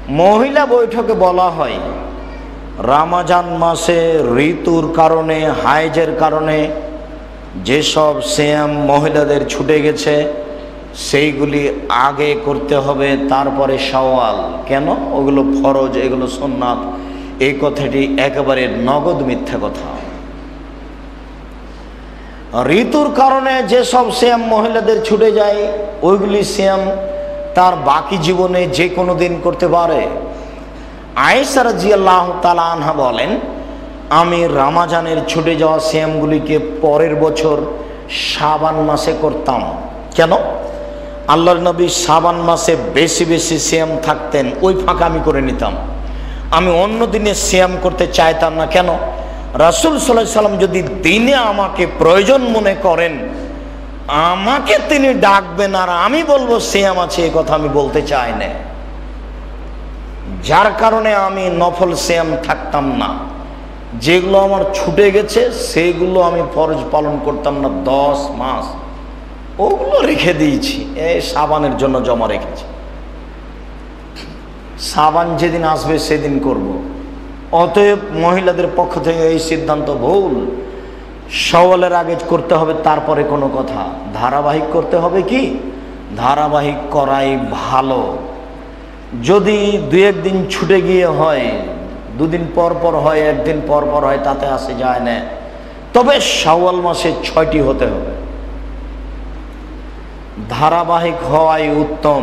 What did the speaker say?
মহিলা বৈঠকে বলা হয় রমজান মাসে ঋতুর কারণে, হাইজের কারণে যেসব সিয়াম মহিলাদের ছুটে গেছে সেইগুলি আগে করতে হবে, তারপরে শাওয়াল। কেন? ওগুলো ফরজ, এগুলো সুন্নাত। এই কথাটি একেবারে নগদ মিথ্যা কথা। ঋতুর কারণে যেসব সিয়াম মহিলাদের ছুটে যায় ওইগুলি সিয়াম তার বাকি জীবনে যে কোনো দিন করতে পারে। আয়েশা রাদিয়াল্লাহু তাআলা আনহা বলেন, আমি রমজানের ছুটে যাওয়া সিয়ামগুলিকে পরের বছর শাবান মাসে করতাম। কেন? আল্লাহর নবী শাবান মাসে বেশি বেশি সিয়াম থাকতেন, ওই ফাঁকা আমি করে নিতাম। আমি অন্য দিনে সিয়াম করতে চাইতাম না। কেন? রাসূল সাল্লাল্লাহু আলাইহি সাল্লাম যদি দিনে আমাকে প্রয়োজন মনে করেন, আমাকে তিনি ডাকবেন আর আমি বলবো সিয়াম আছে, এই কথা আমি বলতে চাই না। যার কারণে আমি নফল সিয়াম থাকতাম না। যেগুলো আমার ছুটে গেছে সেগুলো আমি ফরজ পালন করতাম না 10 মাস, ওগুলো রেখে দিয়েছি, এই শাবানের জন্য জমা রেখেছি। শাবান যেদিন আসবে সেদিন করব। অতএব মহিলাদের পক্ষ থেকে এই সিদ্ধান্ত ভুল। শাওয়ালের আগে করতে হবে, তারপরে কোনো কথা। ধারাবাহিক করতে হবে। কি ধারাবাহিক করাই ভালো। যদি 2-1 দিন ছুটে গিয়ে হয়, 2 দিন পর পর হয়, 1 দিন পর পর হয়, তাতে আসে যায় না। তবে শাওয়াল মাসে 6টি হতে হবে। ধারাবাহিক হওয়াই উত্তম।